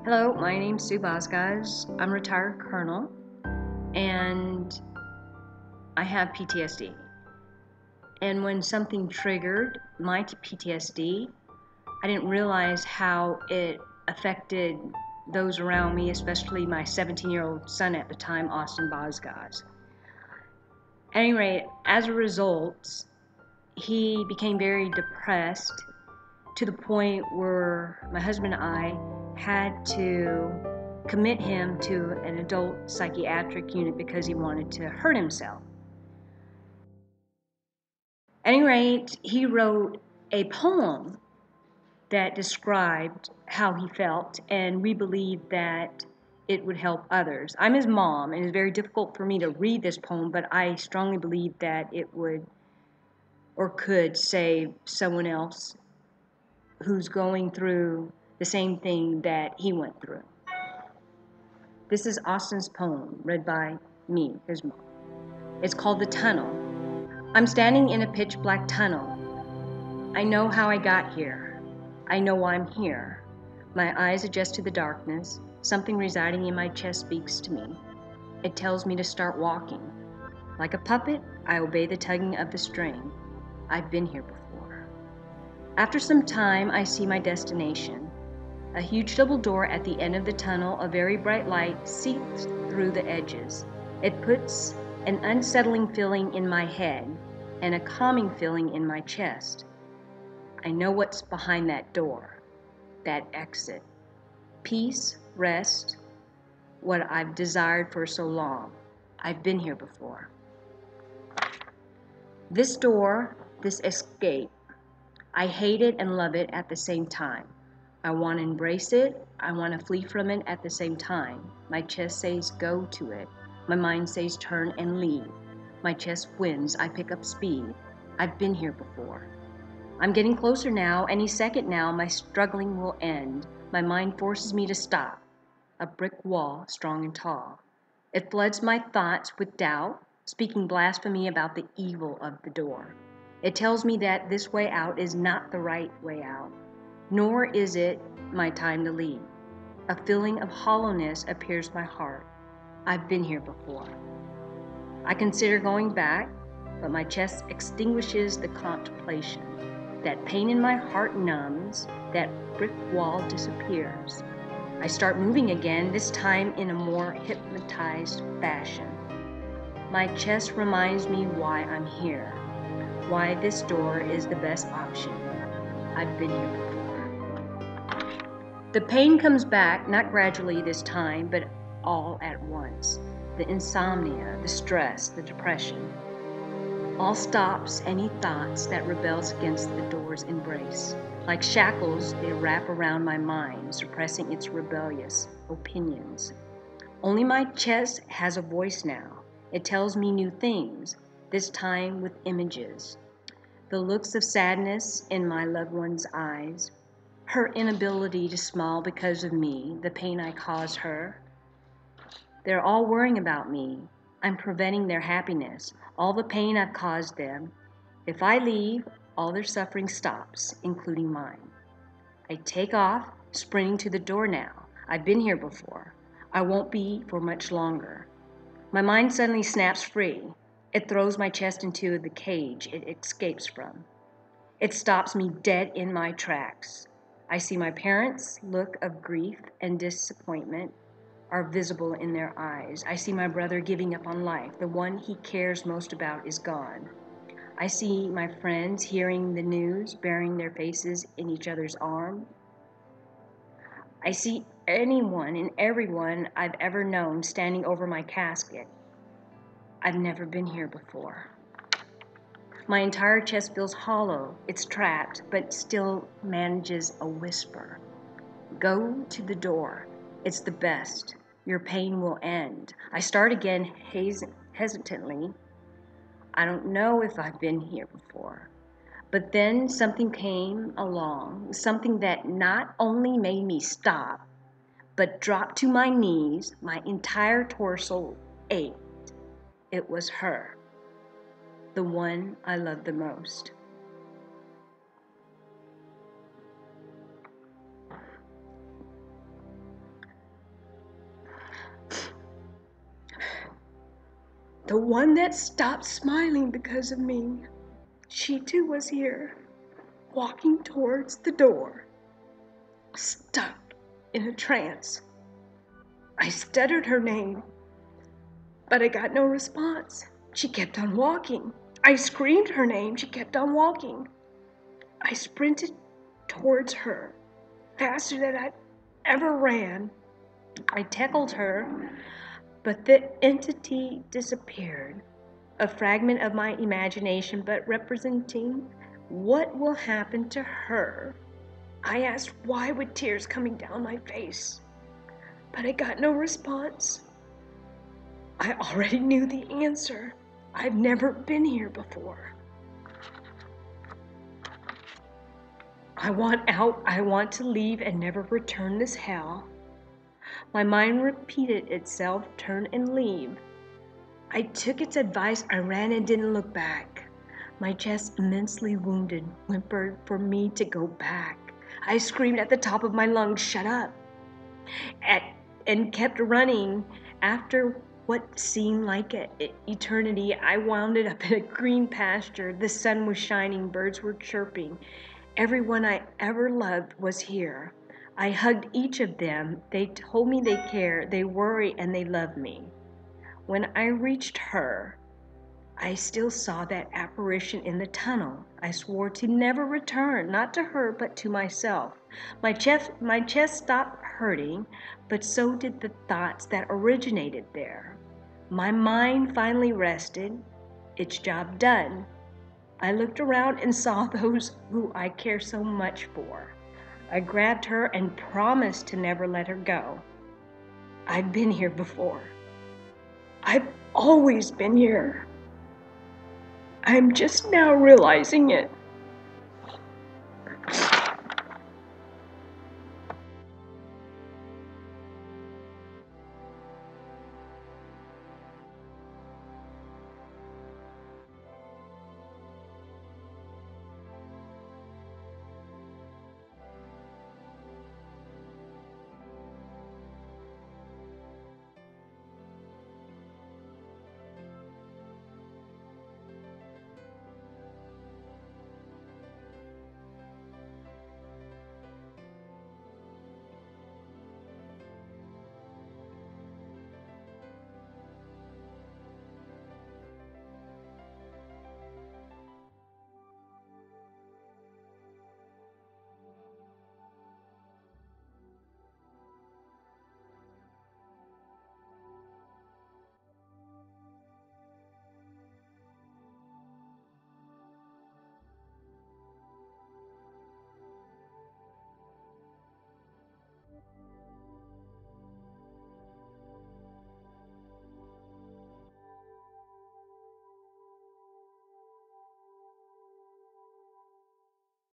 Hello, my name's Sue Bosgaz. I'm a retired colonel and I have PTSD. And when something triggered my PTSD, I didn't realize how it affected those around me, especially my 17-year-old son at the time, Austin Bosgaz. At any rate, as a result, he became very depressed to the point where my husband and I had to commit him to an adult psychiatric unit because he wanted to hurt himself. At any rate, he wrote a poem that described how he felt, and we believed that it would help others. I'm his mom, and it's very difficult for me to read this poem, but I strongly believe that it would or could save someone else who's going through the same thing that he went through. This is Austin's poem, read by me, his mom. It's called The Tunnel. I'm standing in a pitch black tunnel. I know how I got here. I know why I'm here. My eyes adjust to the darkness. Something residing in my chest speaks to me. It tells me to start walking. Like a puppet, I obey the tugging of the string. I've been here before. After some time, I see my destination. A huge double door at the end of the tunnel, a very bright light seeps through the edges. It puts an unsettling feeling in my head and a calming feeling in my chest. I know what's behind that door, that exit. Peace, rest, what I've desired for so long. I've been here before. This door, this escape, I hate it and love it at the same time. I want to embrace it. I want to flee from it at the same time. My chest says go to it. My mind says turn and leave. My chest wins. I pick up speed. I've been here before. I'm getting closer now. Any second now, my struggling will end. My mind forces me to stop. A brick wall, strong and tall. It floods my thoughts with doubt, speaking blasphemy about the evil of the door. It tells me that this way out is not the right way out, nor is it my time to leave. A feeling of hollowness appears my heart. I've been here before. I consider going back, but my chest extinguishes the contemplation. That pain in my heart numbs, that brick wall disappears. I start moving again, this time in a more hypnotized fashion. My chest reminds me why I'm here, why this door is the best option. I've been here before. The pain comes back, not gradually this time, but all at once. The insomnia, the stress, the depression. All stops any thoughts that rebels against the door's embrace. Like shackles, they wrap around my mind, suppressing its rebellious opinions. Only my chest has a voice now. It tells me new things, this time with images. The looks of sadness in my loved one's eyes, her inability to smile because of me, the pain I caused her. They're all worrying about me. I'm preventing their happiness, all the pain I've caused them. If I leave, all their suffering stops, including mine. I take off, sprinting to the door now. I've been here before. I won't be for much longer. My mind suddenly snaps free. It throws my chest into the cage it escapes from. It stops me dead in my tracks. I see my parents' look of grief and disappointment are visible in their eyes. I see my brother giving up on life. The one he cares most about is gone. I see my friends hearing the news, burying their faces in each other's arms. I see anyone and everyone I've ever known standing over my casket. I've never been here before. My entire chest feels hollow. It's trapped, but still manages a whisper. Go to the door. It's the best. Your pain will end. I start again hesitantly. I don't know if I've been here before. But then something came along, something that not only made me stop, but drop to my knees. My entire torso ached. It was her, the one I loved the most. The one that stopped smiling because of me. She too was here, walking towards the door, stuck in a trance. I stuttered her name, but I got no response. She kept on walking. I screamed her name. She kept on walking. I sprinted towards her, faster than I ever ran. I tackled her, but the entity disappeared. A fragment of my imagination, but representing what will happen to her. I asked why with tears coming down my face, but I got no response. I already knew the answer. I've never been here before. I want out. I want to leave and never return this hell. My mind repeated itself, turn and leave. I took its advice. I ran and didn't look back. My chest, immensely wounded, whimpered for me to go back. I screamed at the top of my lungs, shut up, and kept running. After what seemed like an eternity, I wound up in a green pasture. The sun was shining, birds were chirping. Everyone I ever loved was here. I hugged each of them. They told me they care, they worry, and they love me. When I reached her, I still saw that apparition in the tunnel. I swore to never return, not to her, but to myself. My chest stopped hurting, but so did the thoughts that originated there. My mind finally rested, its job done. I looked around and saw those who I care so much for. I grabbed her and promised to never let her go. I've been here before. I've always been here. I'm just now realizing it.